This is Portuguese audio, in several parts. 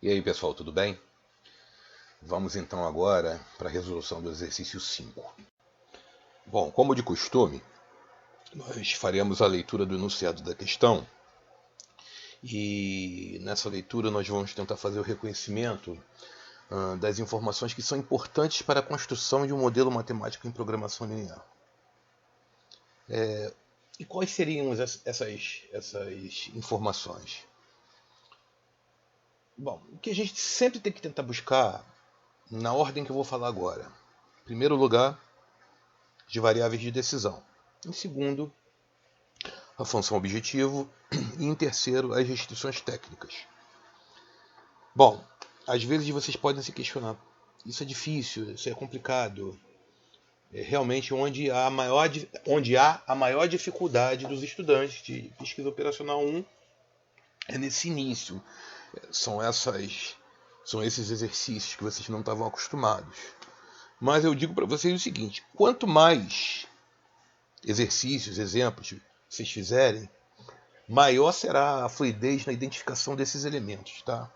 E aí pessoal, tudo bem? Vamos então agora para a resolução do exercício 5. Bom, como de costume, nós faremos a leitura do enunciado da questão e nessa leitura nós vamos tentar fazer o reconhecimento das informações que são importantes para a construção de um modelo matemático em programação linear. E quais seriam essas informações? Bom, o que a gente sempre tem que tentar buscar, na ordem que eu vou falar agora. Em primeiro lugar, de variáveis de decisão. Em segundo, a função objetivo. E em terceiro, as restrições técnicas. Bom, às vezes vocês podem se questionar. Isso é difícil, isso é complicado. É realmente onde há a maior dificuldade dos estudantes de pesquisa operacional 1 é nesse início. São esses exercícios que vocês não estavam acostumados. Mas eu digo para vocês o seguinte: quanto mais exercícios, exemplos vocês fizerem, maior será a fluidez na identificação desses elementos. Tá?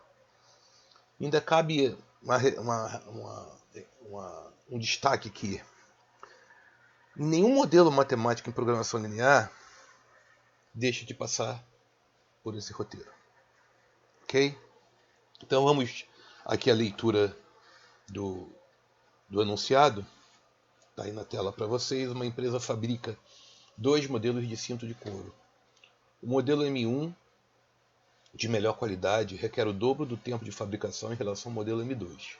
Ainda cabe um destaque aqui. Nenhum modelo matemático em programação linear deixa de passar por esse roteiro. Ok? Então vamos aqui à leitura do enunciado. Está aí na tela para vocês. Uma empresa fabrica 2 modelos de cinto de couro. O modelo M1, de melhor qualidade, requer o dobro do tempo de fabricação em relação ao modelo M2.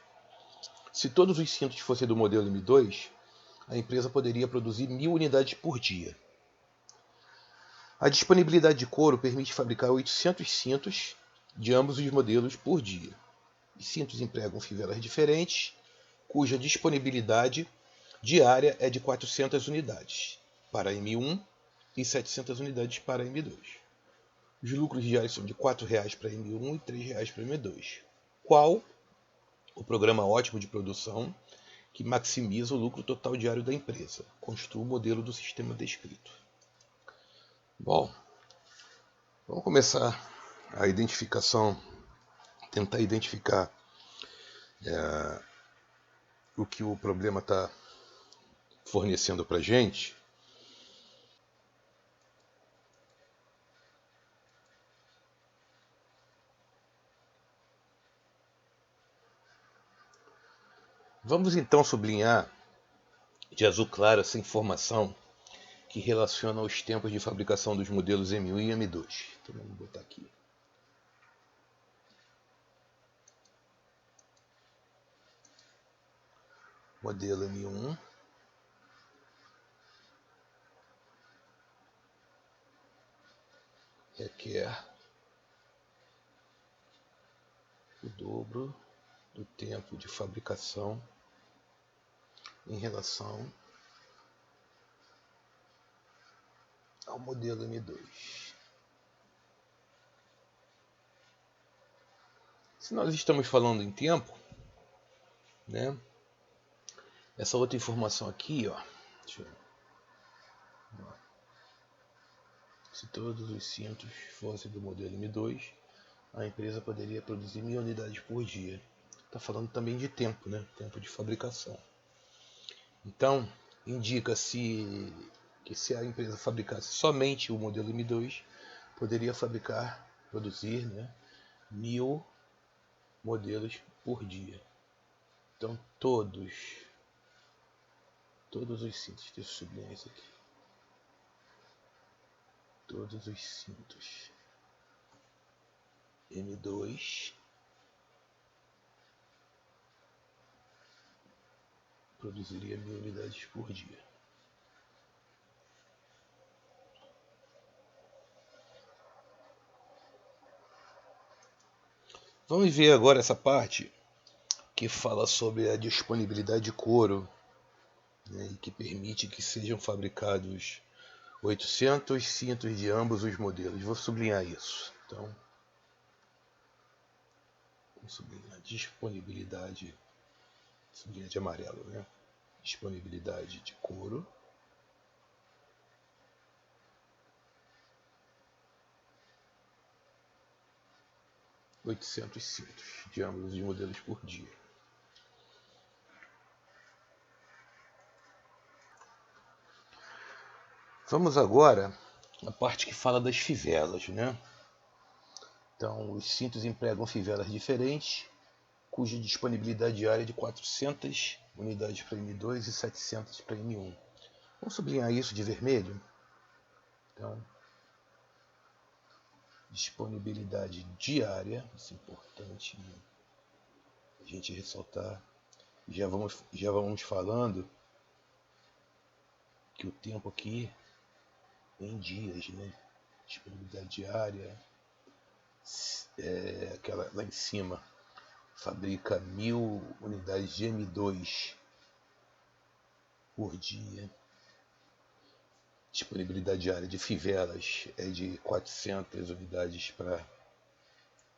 Se todos os cintos fossem do modelo M2, a empresa poderia produzir 1.000 unidades por dia. A disponibilidade de couro permite fabricar 800 cintos de ambos os modelos por dia. Os cintos empregam fivelas diferentes, cuja disponibilidade diária é de 400 unidades para M1 e 700 unidades para M2. Os lucros diários são de R$ 4,00 para M1 e R$ 3,00 para M2. Qual o programa ótimo de produção que maximiza o lucro total diário da empresa? Construa o modelo do sistema descrito. Bom, vamos começar a identificação, tentar identificar o que o problema está fornecendo para a gente. Vamos então sublinhar de azul claro essa informação que relaciona os tempos de fabricação dos modelos M1 e M2. Então vamos botar aqui. Modelo M1 requer o dobro do tempo de fabricação em relação ao modelo M2. Se nós estamos falando em tempo, né? Essa outra informação aqui, ó, se todos os cintos fossem do modelo M2, a empresa poderia produzir 1.000 unidades por dia. Está falando também de tempo, né? Tempo de fabricação. Então, indica-se que se a empresa fabricasse somente o modelo M2, poderia produzir, né, 1.000 modelos por dia. Então, todos os cintos, deixa eu sublinhar isso aqui. Todos os cintos M2 produziria 1.000 unidades por dia. Vamos ver agora essa parte que fala sobre a disponibilidade de couro, né, e que permite que sejam fabricados 800 cintos de ambos os modelos. Vou sublinhar isso. Então, vamos sublinhar disponibilidade, sublinhar de amarelo, né? Disponibilidade de couro. 800 cintos de ambos os modelos por dia. Vamos agora à parte que fala das fivelas, né? Então, os cintos empregam fivelas diferentes, cuja disponibilidade diária é de 400 unidades para M2 e 700 para M1. Vamos sublinhar isso de vermelho. Então, disponibilidade diária, isso é importante a gente ressaltar. Já vamos falando que o tempo aqui é em dias, né? Disponibilidade diária, aquela lá em cima fabrica 1000 unidades de M2 por dia. Disponibilidade diária de fivelas é de 400 unidades para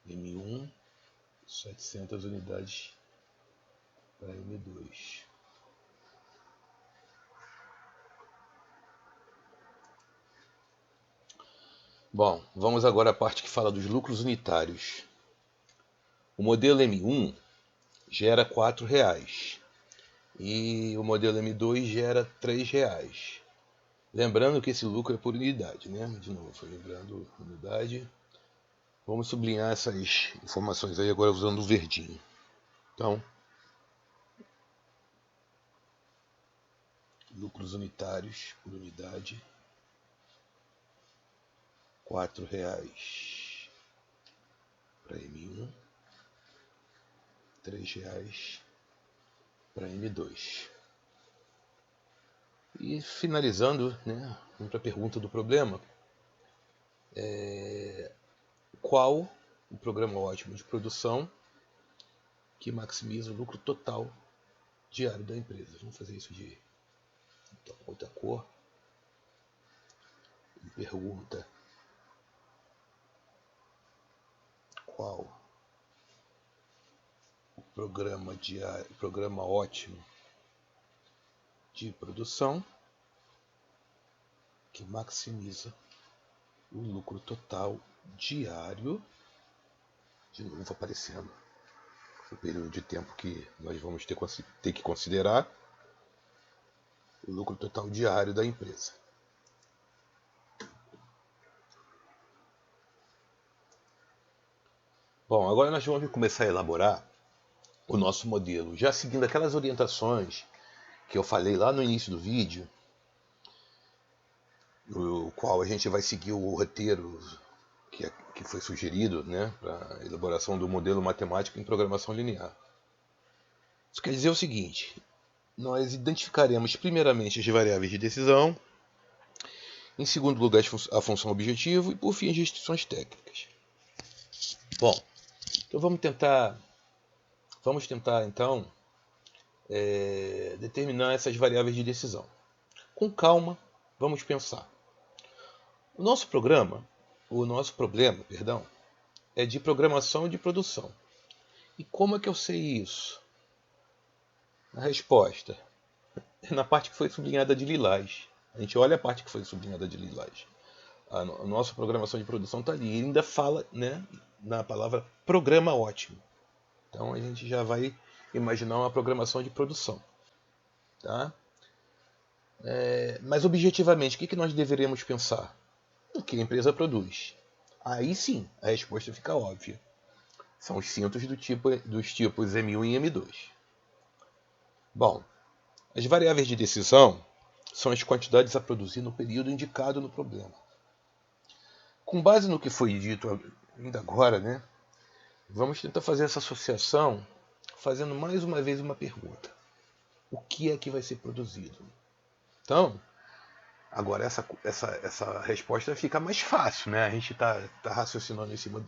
M1, 700 unidades para M2. Bom, vamos agora à parte que fala dos lucros unitários. O modelo M1 gera R$ 4,00 e o modelo M2 gera R$ 3,00. Lembrando que esse lucro é por unidade, né? De novo, lembrando unidade. Vamos sublinhar essas informações aí agora usando o verdinho. Então, lucros unitários por unidade, R$ 4,00 para M1, R$ 3,00 para M2. E finalizando, né, outra pergunta do problema, qual o programa ótimo de produção que maximiza o lucro total diário da empresa? Vamos fazer isso de então, outra cor. E pergunta qual o programa ótimo de produção que maximiza o lucro total diário, de novo aparecendo o período de tempo que nós vamos ter que considerar o lucro total diário da empresa. Bom, agora nós vamos começar a elaborar o nosso modelo, já seguindo aquelas orientações que eu falei lá no início do vídeo, no qual a gente vai seguir o roteiro que foi sugerido, né, para a elaboração do modelo matemático em programação linear. Isso quer dizer o seguinte: nós identificaremos primeiramente as variáveis de decisão, em segundo lugar a função objetivo e por fim as restrições técnicas. Bom, então vamos tentar então determinar essas variáveis de decisão. Com calma, vamos pensar. O nosso problema, é de programação e de produção. E como é que eu sei isso? A resposta é na parte que foi sublinhada de lilás. A gente olha a parte que foi sublinhada de lilás. A nossa programação de produção está ali. Ele ainda fala, né, na palavra programa ótimo. Então a gente já vai imaginar uma programação de produção. Tá? Mas objetivamente, o que nós deveríamos pensar? O que a empresa produz. Aí sim, a resposta fica óbvia. São os cintos dos tipos M1 e M2. Bom, as variáveis de decisão são as quantidades a produzir no período indicado no problema. Com base no que foi dito ainda agora, né, vamos tentar fazer essa associação fazendo mais uma vez uma pergunta. O que é que vai ser produzido? Então, agora essa resposta fica mais fácil, né? A gente está raciocinando em cima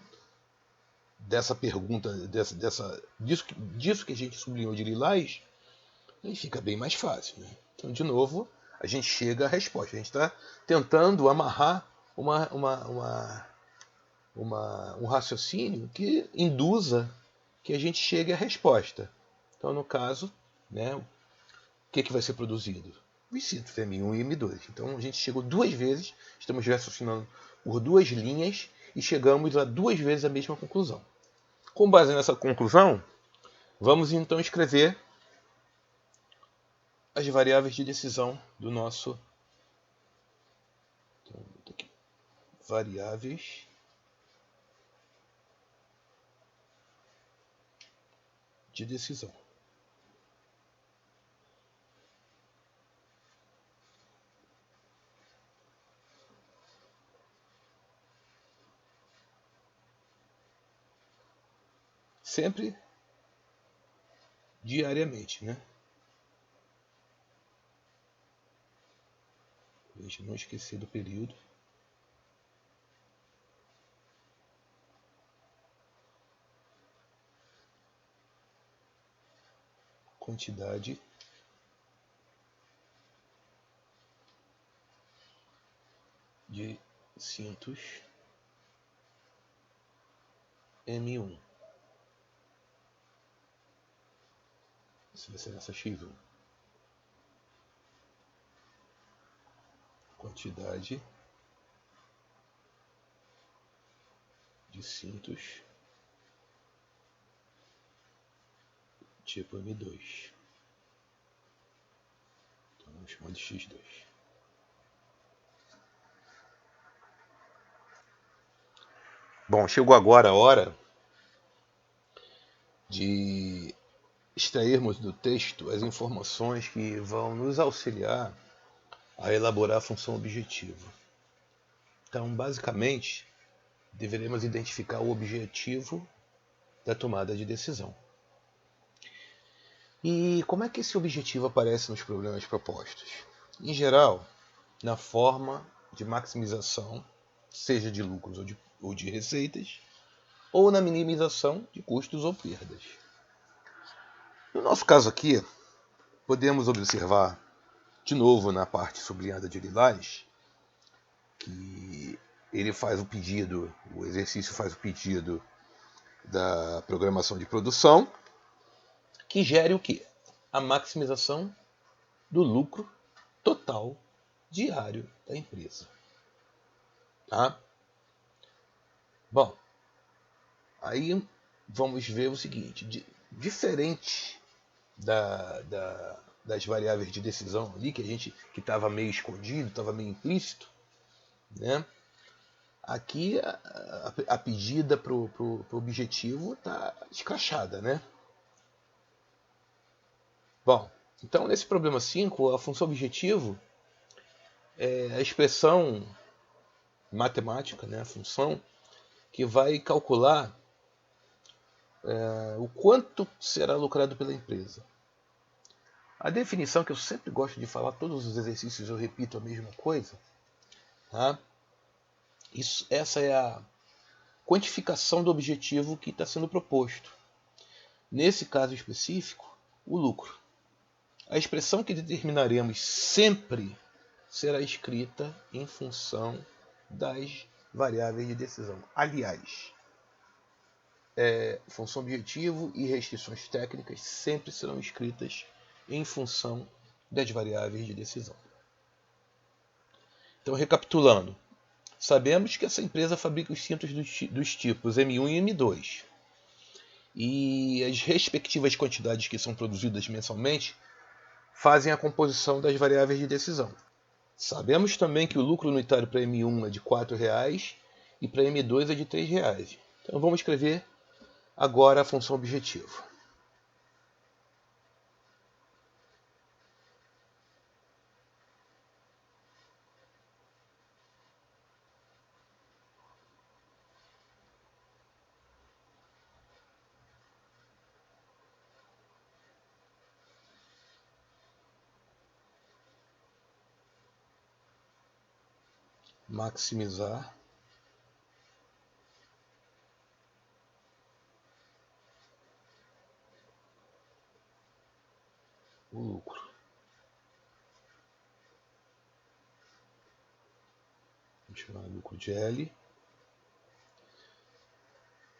dessa pergunta, disso que a gente sublinhou de lilás, aí fica bem mais fácil, né? Então, de novo, a gente chega à resposta. A gente está tentando amarrar um raciocínio que induza que a gente chegue à resposta. Então, no caso, né, o que vai ser produzido? Os cintos M1 e M2. Então, a gente chegou duas vezes, estamos raciocinando por duas linhas e chegamos a duas vezes a mesma conclusão. Com base nessa conclusão, vamos então escrever as variáveis de decisão do nosso variáveis de decisão. Sempre diariamente, né? Deixa eu não esquecer do período. Quantidade de cintos M1. Isso vai ser essa X1. Quantidade de cintos tipo M2. Então vamos chamar de X2. Bom, chegou agora a hora de extrairmos do texto as informações que vão nos auxiliar a elaborar a função objetivo. Então, basicamente, deveremos identificar o objetivo da tomada de decisão. E como é que esse objetivo aparece nos problemas propostos? Em geral, na forma de maximização, seja de lucros ou de receitas, ou na minimização de custos ou perdas. No nosso caso aqui, podemos observar, de novo na parte sublinhada de lilás, que ele faz o pedido, o exercício faz o pedido da programação de produção, que gere o quê? A maximização do lucro total diário da empresa. Tá? Bom, aí vamos ver o seguinte, diferente das variáveis de decisão ali, que estava meio escondido, estava meio implícito, né? Aqui a pedida para o objetivo está escrachada, né? Bom, então nesse problema 5, a função objetivo é a expressão matemática, né? A função que vai calcular o quanto será lucrado pela empresa. A definição que eu sempre gosto de falar, todos os exercícios eu repito a mesma coisa, tá? Essa é a quantificação do objetivo que está sendo proposto. Nesse caso específico, o lucro. A expressão que determinaremos sempre será escrita em função das variáveis de decisão. Aliás, função objetivo e restrições técnicas sempre serão escritas em função das variáveis de decisão. Então, recapitulando, sabemos que essa empresa fabrica os cintos dos tipos M1 e M2. E as respectivas quantidades que são produzidas mensalmente fazem a composição das variáveis de decisão. Sabemos também que o lucro unitário para M1 é de R$ 4,00 e para M2 é de R$ 3,00. Então vamos escrever agora a função objetivo. Maximizar o lucro. Vamos chamar de lucro de L.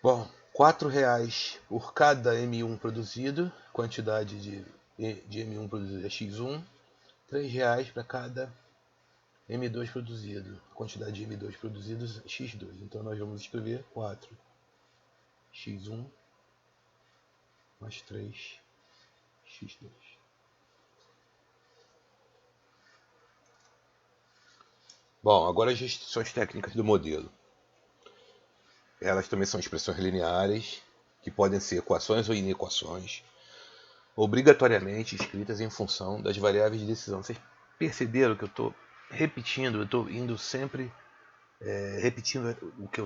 Bom, R$ 4,00 por cada M1 produzido, quantidade de M1 produzido é X1, R$ 3,00 para cada M2 produzido, quantidade de M2 produzidos X2. Então nós vamos escrever 4x1 mais 3x2. Bom, agora as restrições técnicas do modelo. Elas também são expressões lineares, que podem ser equações ou inequações, obrigatoriamente escritas em função das variáveis de decisão. Vocês perceberam que eu estou repetindo, eu estou indo sempre repetindo o que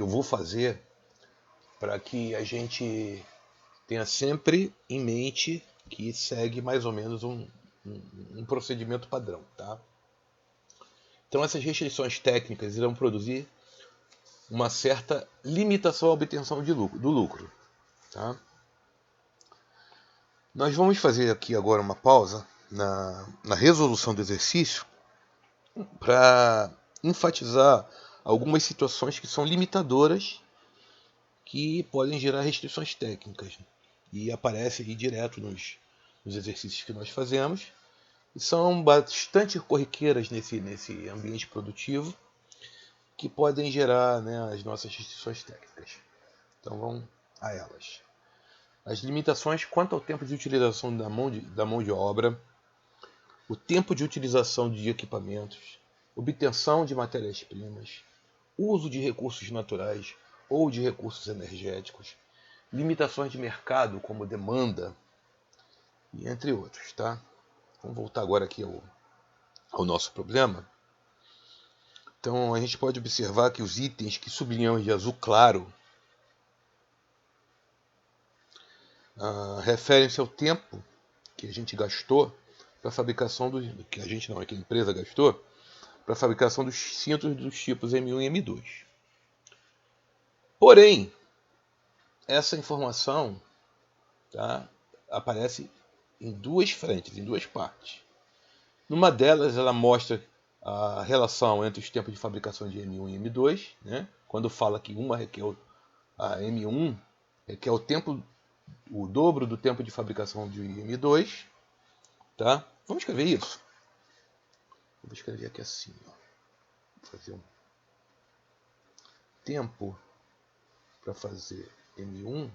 eu vou fazer para que a gente tenha sempre em mente que segue mais ou menos um procedimento padrão, tá? Então essas restrições técnicas irão produzir uma certa limitação à obtenção do lucro, tá? Nós vamos fazer aqui agora uma pausa na resolução do exercício para enfatizar algumas situações que são limitadoras, que podem gerar restrições técnicas e aparece aí direto nos exercícios que nós fazemos, e são bastante corriqueiras nesse ambiente produtivo, que podem gerar, né, as nossas restrições técnicas. Então vamos a elas. As limitações quanto ao tempo de utilização da mão de obra, o tempo de utilização de equipamentos, obtenção de matérias-primas, uso de recursos naturais ou de recursos energéticos, limitações de mercado como demanda, e entre outros, tá? Vamos voltar agora aqui ao nosso problema. Então a gente pode observar que os itens que sublinhamos de azul claro referem-se ao tempo que a gente gastou para a fabricação que a empresa gastou para a fabricação dos cintos dos tipos M1 e M2. Porém, essa informação, tá, aparece em duas frentes, em duas partes. Numa delas, ela mostra a relação entre os tempos de fabricação de M1 e M2, né? Quando fala que a M1 requer o dobro do tempo de fabricação de M2, tá? Vamos escrever isso. Vou escrever aqui assim, ó. Vou fazer um tempo para fazer M1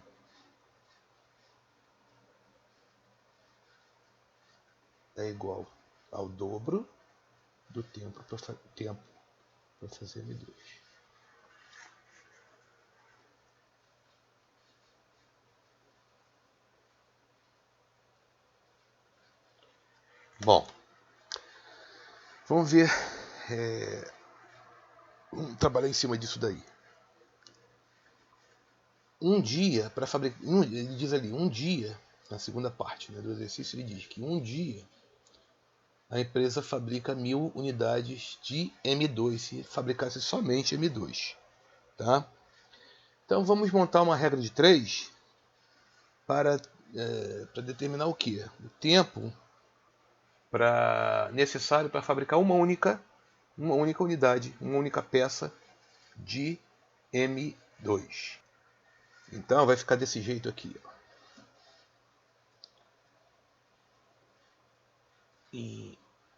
é igual ao dobro do tempo para fazer M2. Bom, vamos ver, vamos trabalhar em cima disso daí. Um dia para fabricar, ele diz ali, um dia, na segunda parte, né, do exercício, ele diz que um dia a empresa fabrica 1000 unidades de M2, se fabricasse somente M2. Tá? Então vamos montar uma regra de 3 para determinar o que? O tempo necessário para fabricar uma única unidade, uma única peça de M2. Então vai ficar desse jeito aqui. Ó.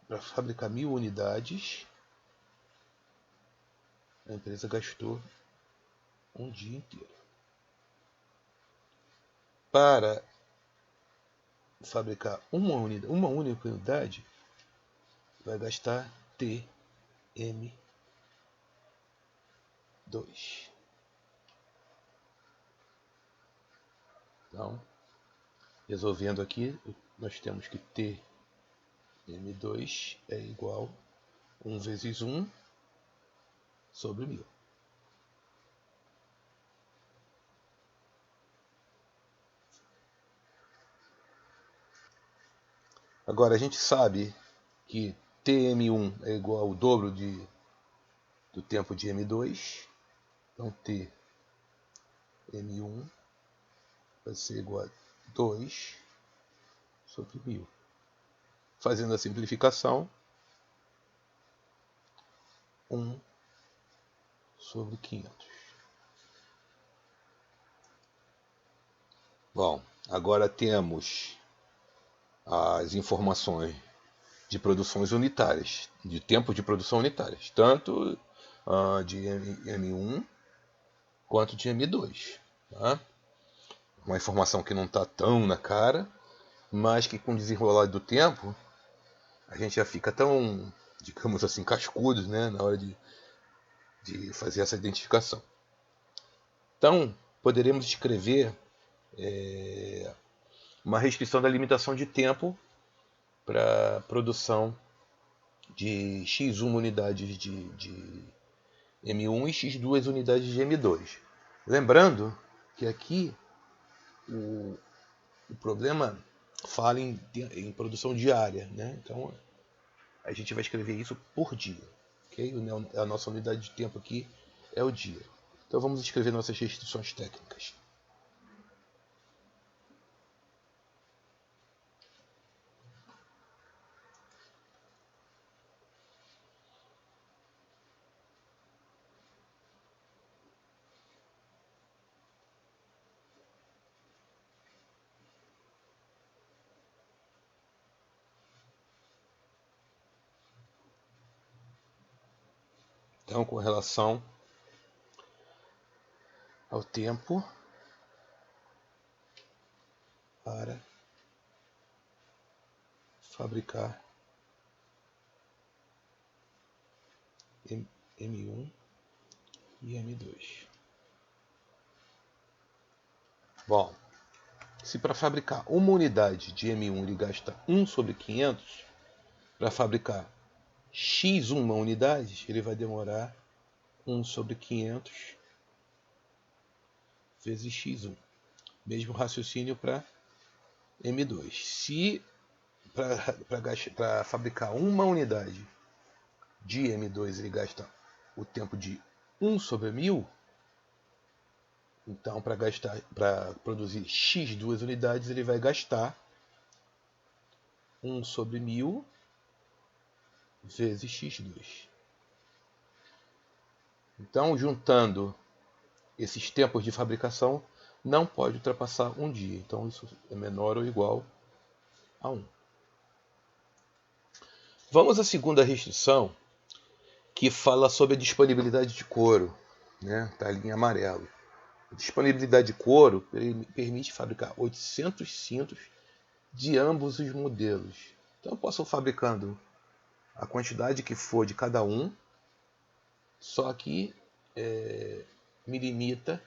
Para fabricar 1000 unidades, a empresa gastou um dia inteiro. Para fabricar uma única unidade, vai gastar TM2. Então, resolvendo aqui, nós temos que TM2 é igual a 1 vezes 1 sobre 1000. Agora, a gente sabe que TM1 é igual ao dobro do tempo de M2. Então, TM1 vai ser igual a 2 sobre 1000. Fazendo a simplificação, 1 sobre 500. Bom, agora temos as informações de produções unitárias, de tempo de produção unitárias, tanto de M1 quanto de M2. Tá? uma informação que não está tão na cara, mas que com o desenrolar do tempo a gente já fica tão, digamos assim, cascudos, né, na hora de fazer essa identificação. Então, poderemos escrever uma restrição da limitação de tempo para a produção de x1 unidades de M1 e x2 unidades de M2. Lembrando que aqui o problema fala em produção diária, né? Então a gente vai escrever isso por dia. Okay? A nossa unidade de tempo aqui é o dia. Então vamos escrever nossas restrições técnicas. Então, com relação ao tempo para fabricar M1 e M2. Bom, se para fabricar uma unidade de M1 ele gasta 1 sobre 500, para fabricar x1 unidades, ele vai demorar 1 sobre 500 vezes x1. Mesmo raciocínio para M2. Se para fabricar uma unidade de M2 ele gasta o tempo de 1 sobre 1000, então para produzir x2 unidades ele vai gastar 1 sobre 1000 vezes x2. Então, juntando esses tempos de fabricação, não pode ultrapassar um dia. Então, isso é menor ou igual a 1. Vamos à segunda restrição, que fala sobre a disponibilidade de couro. Está ali em amarelo. A disponibilidade de couro permite fabricar 800 cintos de ambos os modelos. Então, eu posso fabricando a quantidade que for de cada um, só que me limita,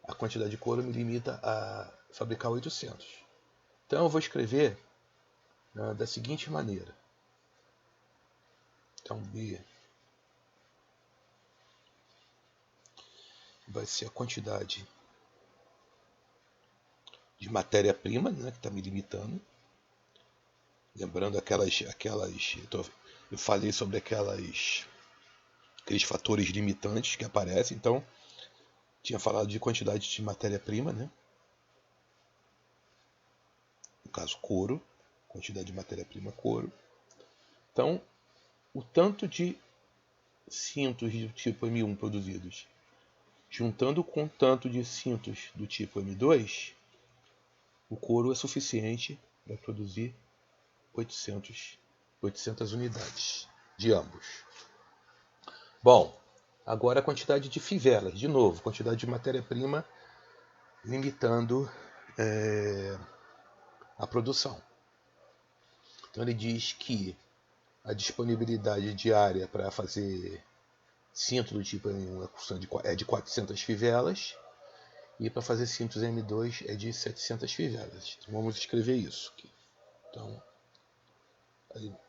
a quantidade de couro me limita a fabricar 800. Então eu vou escrever da seguinte maneira. Então B vai ser a quantidade de matéria-prima, né, que está me limitando. Lembrando eu falei sobre aqueles fatores limitantes que aparecem. Então, tinha falado de quantidade de matéria-prima, né? No caso, couro. Quantidade de matéria-prima, couro. Então, o tanto de cintos do tipo M1 produzidos, juntando com o tanto de cintos do tipo M2, o couro é suficiente para produzir 800 unidades de ambos. Bom, agora a quantidade de fivelas, de novo, quantidade de matéria-prima limitando a produção. Então ele diz que a disponibilidade diária para fazer cinto do tipo M1 é de 400 fivelas e para fazer cintos M2 é de 700 fivelas. Então vamos escrever isso aqui. Então,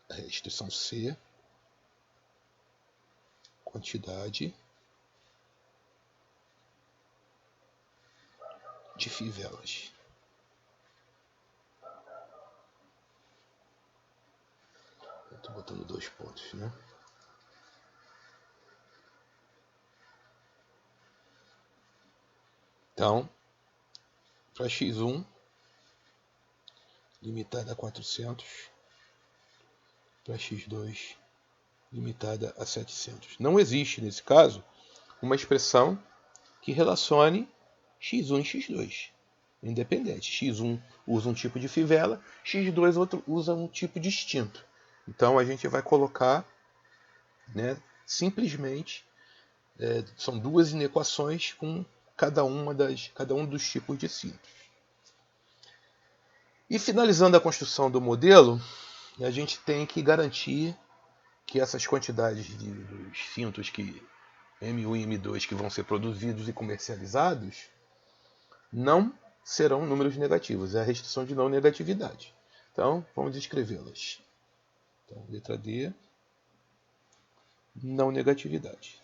a restrição C, quantidade de fivelas. Estou botando 2 pontos, né? Então, para x1, limitada a 400, para x2, limitada a 700. Não existe, nesse caso, uma expressão que relacione x1 e x2. Independente. x1 usa um tipo de fivela, x2 usa um tipo distinto. Então a gente vai colocar, né, simplesmente, são duas inequações com cada um dos tipos de cintos. E finalizando a construção do modelo, a gente tem que garantir que essas quantidades dos cintos que M1 e M2 que vão ser produzidos e comercializados não serão números negativos. É a restrição de não negatividade. Então, vamos escrevê-las. Então, letra D, não negatividade.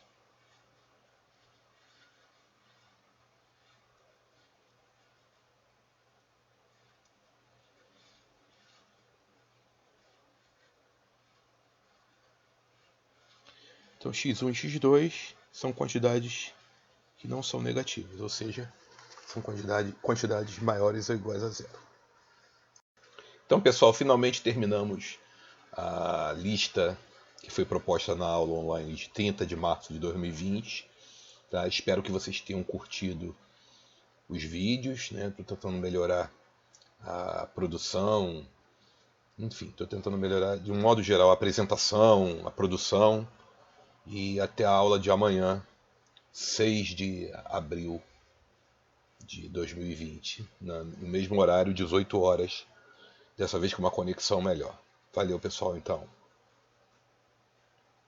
Então, x1 e x2 são quantidades que não são negativas, ou seja, são quantidades maiores ou iguais a zero. Então, pessoal, finalmente terminamos a lista que foi proposta na aula online de 30 de março de 2020. Tá? Espero que vocês tenham curtido os vídeos, né? Estou tentando melhorar a produção, enfim, estou tentando melhorar de um modo geral a apresentação, a produção, e até a aula de amanhã, 6 de abril de 2020, no mesmo horário, 18 horas, dessa vez com uma conexão melhor. Valeu, pessoal, então.